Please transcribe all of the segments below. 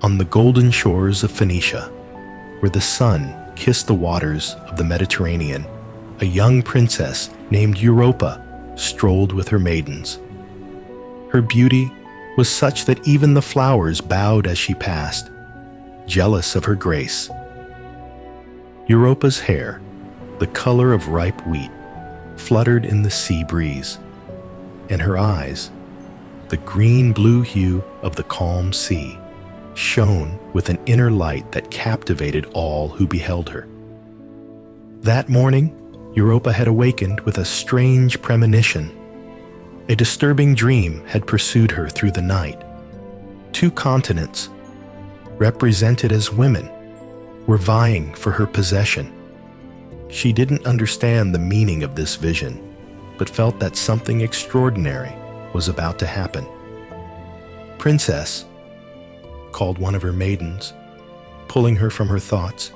on the golden shores of Phoenicia, where the sun kissed the waters of the Mediterranean, a young princess named Europa strolled with her maidens. Her beauty was such that even the flowers bowed as she passed, jealous of her grace. Europa's hair, the color of ripe wheat, fluttered in the sea breeze, and her eyes, the green-blue hue of the calm sea, shone with an inner light that captivated all who beheld her. That morning, Europa had awakened with a strange premonition. A disturbing dream had pursued her through the night. 2 continents, represented as women, were vying for her possession. She didn't understand the meaning of this vision, but felt that something extraordinary was about to happen. "Princess," called one of her maidens, pulling her from her thoughts,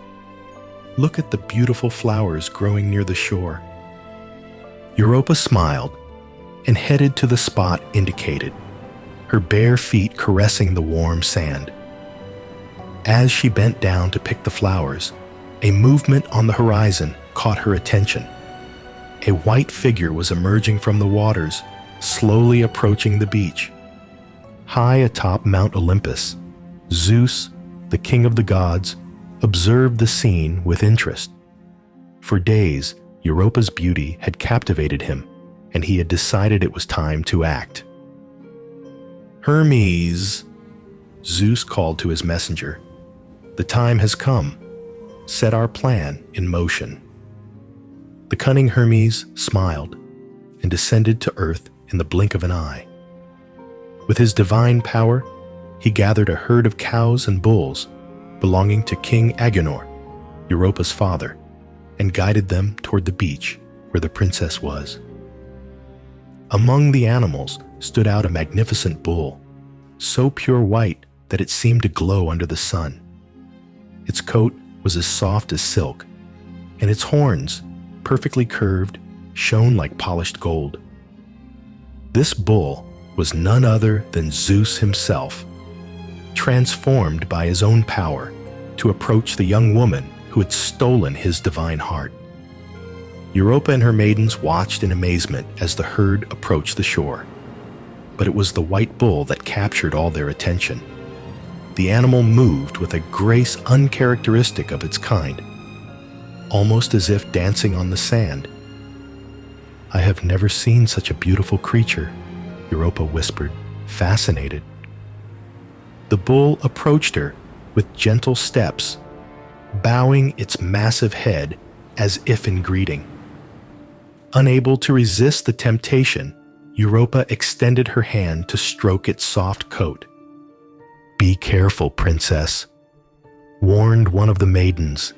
"look at the beautiful flowers growing near the shore." Europa smiled and headed to the spot indicated, her bare feet caressing the warm sand. As she bent down to pick the flowers, a movement on the horizon caught her attention. A white figure was emerging from the waters, slowly approaching the beach. High atop Mount Olympus, Zeus, the king of the gods, observed the scene with interest. For days, Europa's beauty had captivated him, and he had decided it was time to act. "Hermes," Zeus called to his messenger, "the time has come. Set our plan in motion." The cunning Hermes smiled and descended to earth in the blink of an eye. With his divine power, he gathered a herd of cows and bulls belonging to King Agenor, Europa's father, and guided them toward the beach where the princess was. Among the animals stood out a magnificent bull, so pure white that it seemed to glow under the sun. Its coat was as soft as silk, and its horns, perfectly curved, shone like polished gold. This bull was none other than Zeus himself, transformed by his own power to approach the young woman who had stolen his divine heart. Europa and her maidens watched in amazement as the herd approached the shore. But it was the white bull that captured all their attention. The animal moved with a grace uncharacteristic of its kind, almost as if dancing on the sand. "I have never seen such a beautiful creature," Europa whispered, fascinated. The bull approached her with gentle steps, bowing its massive head as if in greeting. Unable to resist the temptation, Europa extended her hand to stroke its soft coat. "Be careful, princess," warned one of the maidens,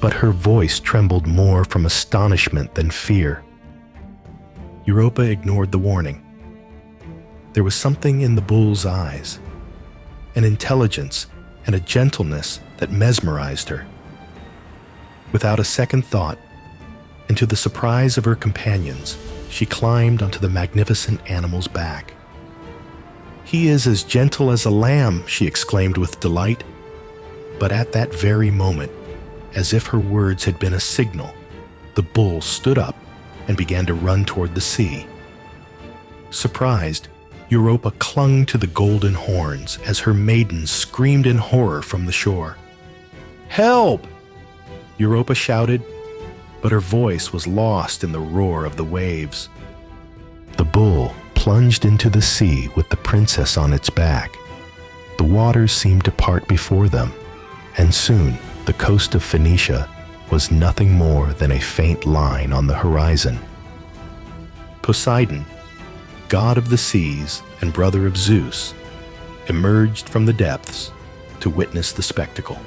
but her voice trembled more from astonishment than fear. Europa ignored the warning. There was something in the bull's eyes, an intelligence and a gentleness that mesmerized her. Without a second thought, and to the surprise of her companions, she climbed onto the magnificent animal's back. "He is as gentle as a lamb," she exclaimed with delight. But at that very moment, as if her words had been a signal, the bull stood up and began to run toward the sea. Surprised, Europa clung to the golden horns as her maidens screamed in horror from the shore. "Help!" Europa shouted, but her voice was lost in the roar of the waves. The bull plunged into the sea with the princess on its back. The waters seemed to part before them, and soon the coast of Phoenicia was nothing more than a faint line on the horizon. Poseidon, god of the seas and brother of Zeus, emerged from the depths to witness the spectacle.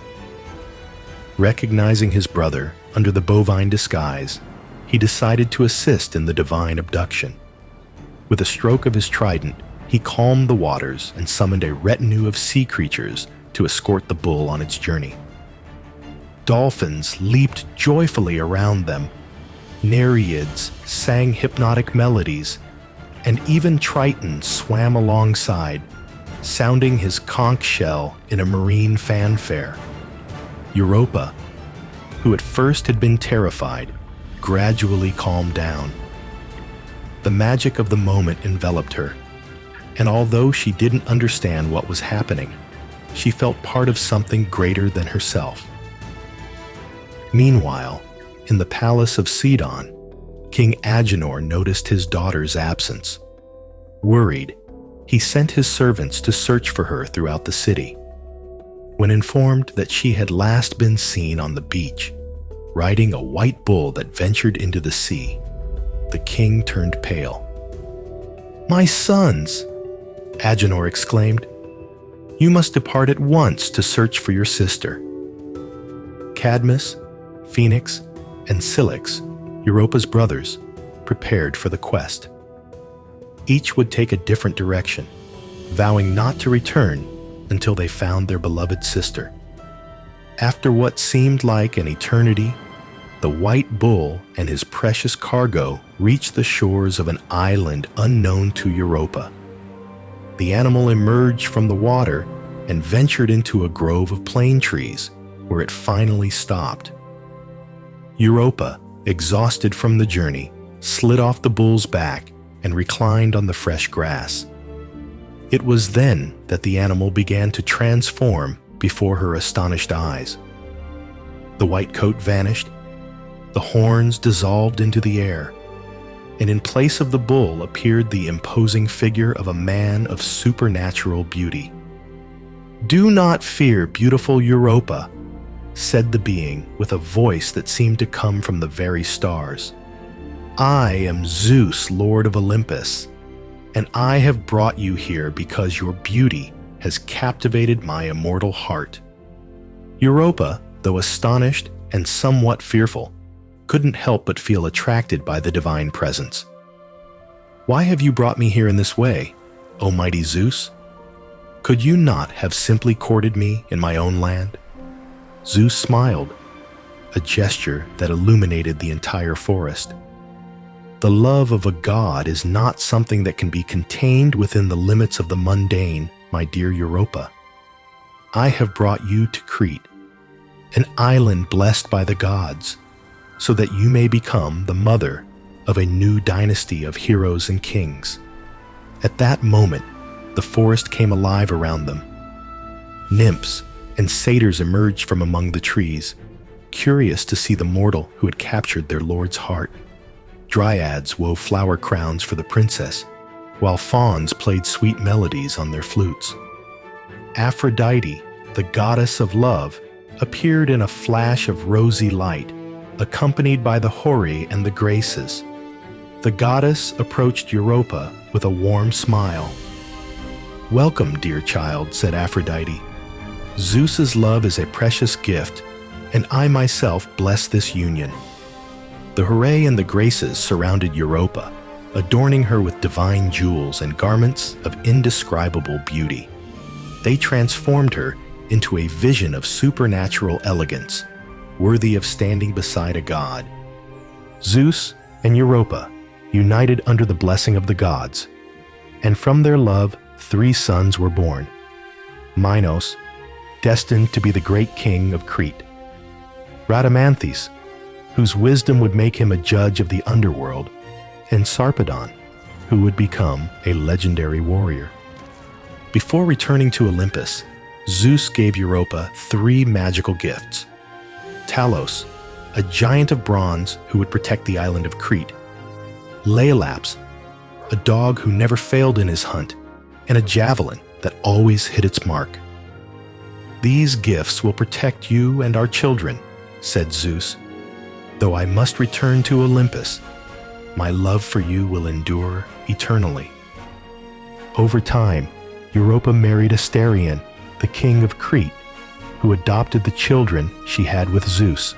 Recognizing his brother under the bovine disguise, he decided to assist in the divine abduction. With a stroke of his trident, he calmed the waters and summoned a retinue of sea creatures to escort the bull on its journey. Dolphins leaped joyfully around them, Nereids sang hypnotic melodies, and even Tritons swam alongside, sounding his conch shell in a marine fanfare. Europa, who at first had been terrified, gradually calmed down. The magic of the moment enveloped her, and although she didn't understand what was happening, she felt part of something greater than herself. Meanwhile, in the palace of Sidon, King Agenor noticed his daughter's absence. Worried, he sent his servants to search for her throughout the city. When informed that she had last been seen on the beach, riding a white bull that ventured into the sea, the king turned pale. "My sons!" Agenor exclaimed. "You must depart at once to search for your sister." Cadmus, Phoenix, and Cilix, Europa's brothers, prepared for the quest. Each would take a different direction, vowing not to return until they found their beloved sister. After what seemed like an eternity, the white bull and his precious cargo reached the shores of an island unknown to Europa. The animal emerged from the water and ventured into a grove of plane trees, where it finally stopped. Europa, exhausted from the journey, slid off the bull's back and reclined on the fresh grass. It was then that the animal began to transform before her astonished eyes. The white coat vanished, the horns dissolved into the air, and in place of the bull appeared the imposing figure of a man of supernatural beauty. "Do not fear, beautiful Europa," said the being with a voice that seemed to come from the very stars. "I am Zeus, Lord of Olympus, and I have brought you here because your beauty has captivated my immortal heart." Europa, though astonished and somewhat fearful, couldn't help but feel attracted by the divine presence. "Why have you brought me here in this way, O mighty Zeus? Could you not have simply courted me in my own land?" Zeus smiled, a gesture that illuminated the entire forest. "The love of a god is not something that can be contained within the limits of the mundane, my dear Europa. I have brought you to Crete, an island blessed by the gods, so that you may become the mother of a new dynasty of heroes and kings." At that moment, the forest came alive around them. Nymphs and satyrs emerged from among the trees, curious to see the mortal who had captured their lord's heart. Dryads wove flower crowns for the princess, while fauns played sweet melodies on their flutes. Aphrodite, the goddess of love, appeared in a flash of rosy light, accompanied by the Houri and the Graces. The goddess approached Europa with a warm smile. "Welcome, dear child," said Aphrodite. "Zeus's love is a precious gift, and I myself bless this union." The Houri and the Graces surrounded Europa, adorning her with divine jewels and garments of indescribable beauty. They transformed her into a vision of supernatural elegance, worthy of standing beside a god. Zeus and Europa united under the blessing of the gods, and from their love 3 sons were born. Minos, destined to be the great king of Crete; Rhadamanthys, whose wisdom would make him a judge of the underworld; and Sarpedon, who would become a legendary warrior. Before returning to Olympus, Zeus gave Europa 3 magical gifts: Talos, a giant of bronze who would protect the island of Crete; Laelaps, a dog who never failed in his hunt; and a javelin that always hit its mark. "These gifts will protect you and our children," said Zeus. "Though I must return to Olympus, my love for you will endure eternally." Over time, Europa married Asterion, the king of Crete, who adopted the children she had with Zeus.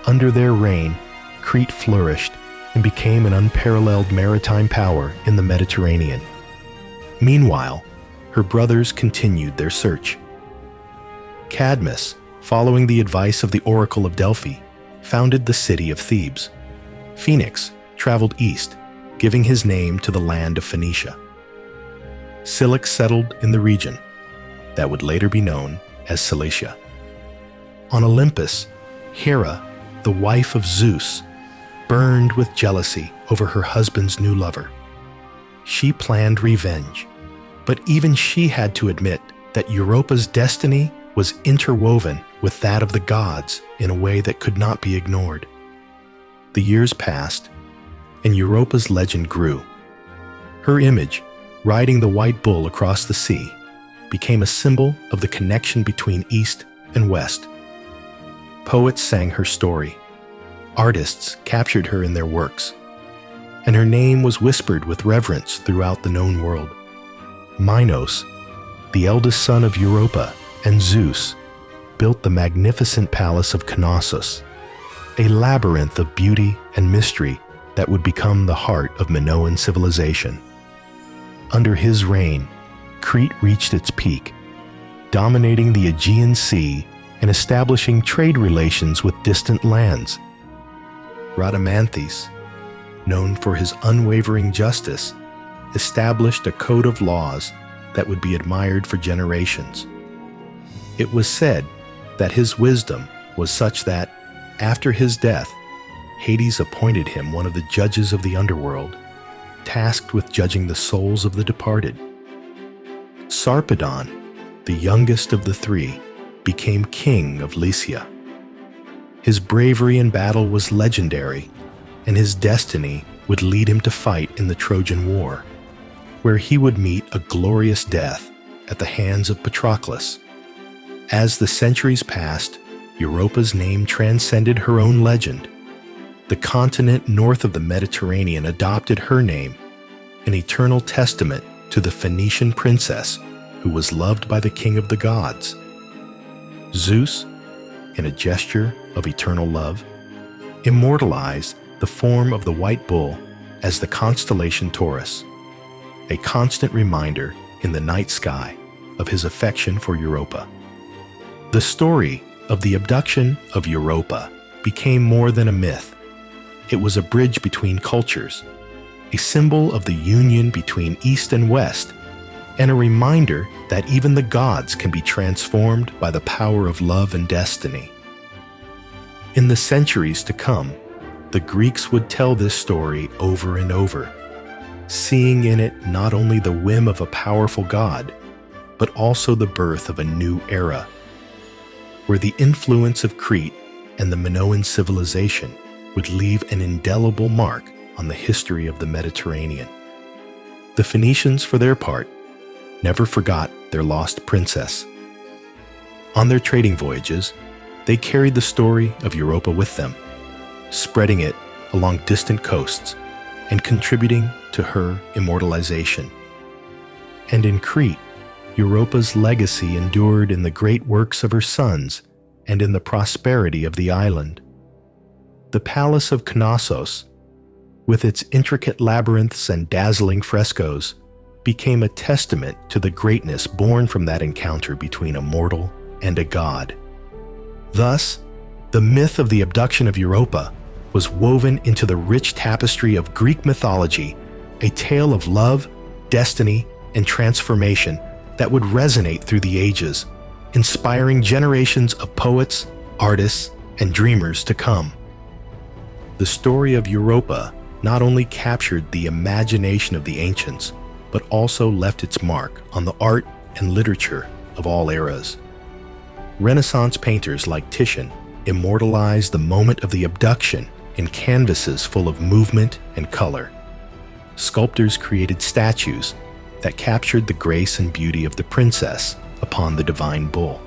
Under their reign, Crete flourished and became an unparalleled maritime power in the Mediterranean. Meanwhile, her brothers continued their search. Cadmus, following the advice of the Oracle of Delphi, founded the city of Thebes. Phoenix traveled east, giving his name to the land of Phoenicia. Cilix settled in the region that would later be known as Cilicia. On Olympus, Hera, the wife of Zeus, burned with jealousy over her husband's new lover. She planned revenge, but even she had to admit that Europa's destiny was interwoven with that of the gods in a way that could not be ignored. The years passed, and Europa's legend grew. Her image, riding the white bull across the sea, became a symbol of the connection between East and West. Poets sang her story. Artists captured her in their works, and her name was whispered with reverence throughout the known world. Minos, the eldest son of Europa and Zeus, built the magnificent palace of Knossos, a labyrinth of beauty and mystery that would become the heart of Minoan civilization. Under his reign, Crete reached its peak, dominating the Aegean Sea and establishing trade relations with distant lands. Rhadamanthys, known for his unwavering justice, established a code of laws that would be admired for generations. It was said that his wisdom was such that, after his death, Hades appointed him one of the judges of the underworld, tasked with judging the souls of the departed. Sarpedon, the youngest of the three, became king of Lycia. His bravery in battle was legendary, and his destiny would lead him to fight in the Trojan War, where he would meet a glorious death at the hands of Patroclus. As the centuries passed, Europa's name transcended her own legend. The continent north of the Mediterranean adopted her name, an eternal testament to the Phoenician princess who was loved by the king of the gods. Zeus, in a gesture of eternal love, immortalized the form of the white bull as the constellation Taurus, a constant reminder in the night sky of his affection for Europa. The story of the abduction of Europa became more than a myth. It was a bridge between cultures, a symbol of the union between East and West, and a reminder that even the gods can be transformed by the power of love and destiny. In the centuries to come, the Greeks would tell this story over and over, seeing in it not only the whim of a powerful god, but also the birth of a new era, where the influence of Crete and the Minoan civilization would leave an indelible mark on the history of the Mediterranean. The Phoenicians, for their part, never forgot their lost princess. On their trading voyages, they carried the story of Europa with them, spreading it along distant coasts and contributing to her immortalization. And in Crete, Europa's legacy endured in the great works of her sons and in the prosperity of the island. The Palace of Knossos, with its intricate labyrinths and dazzling frescoes, became a testament to the greatness born from that encounter between a mortal and a god. Thus, the myth of the abduction of Europa was woven into the rich tapestry of Greek mythology, a tale of love, destiny, and transformation that would resonate through the ages, inspiring generations of poets, artists, and dreamers to come. The story of Europa not only captured the imagination of the ancients, but also left its mark on the art and literature of all eras. Renaissance painters like Titian immortalized the moment of the abduction in canvases full of movement and color. Sculptors created statues that captured the grace and beauty of the princess upon the divine bull.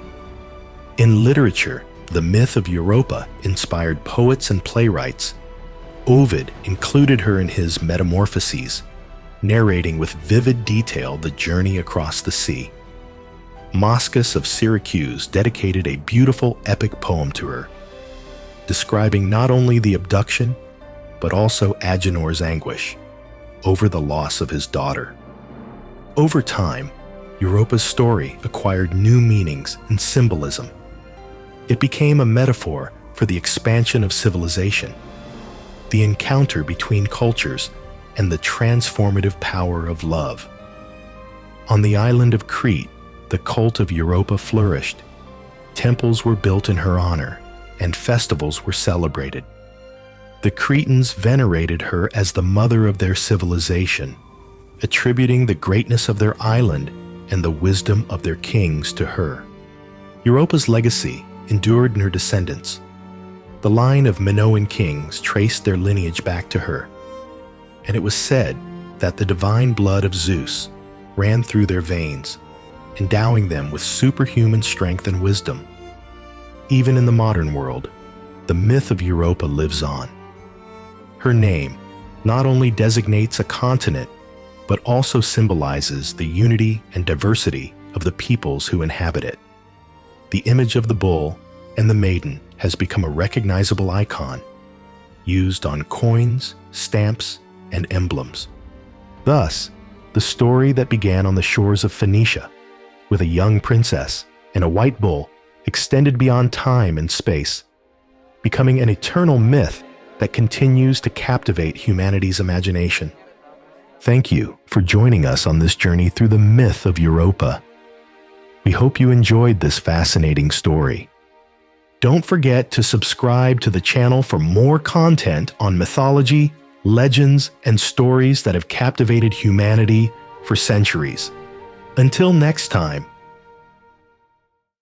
In literature, the myth of Europa inspired poets and playwrights. Ovid included her in his Metamorphoses, narrating with vivid detail the journey across the sea. Moschus of Syracuse dedicated a beautiful epic poem to her, describing not only the abduction, but also Agenor's anguish over the loss of his daughter. Over time, Europa's story acquired new meanings and symbolism. It became a metaphor for the expansion of civilization, the encounter between cultures, and the transformative power of love. On the island of Crete, the cult of Europa flourished. Temples were built in her honor, and festivals were celebrated. The Cretans venerated her as the mother of their civilization, attributing the greatness of their island and the wisdom of their kings to her. Europa's legacy endured in her descendants. The line of Minoan kings traced their lineage back to her, and it was said that the divine blood of Zeus ran through their veins, endowing them with superhuman strength and wisdom. Even in the modern world, the myth of Europa lives on. Her name not only designates a continent, but also symbolizes the unity and diversity of the peoples who inhabit it. The image of the bull and the maiden has become a recognizable icon, used on coins, stamps, and emblems. Thus, the story that began on the shores of Phoenicia, with a young princess and a white bull, extended beyond time and space, becoming an eternal myth that continues to captivate humanity's imagination. Thank you for joining us on this journey through the myth of Europa. We hope you enjoyed this fascinating story. Don't forget to subscribe to the channel for more content on mythology, legends, and stories that have captivated humanity for centuries. Until next time,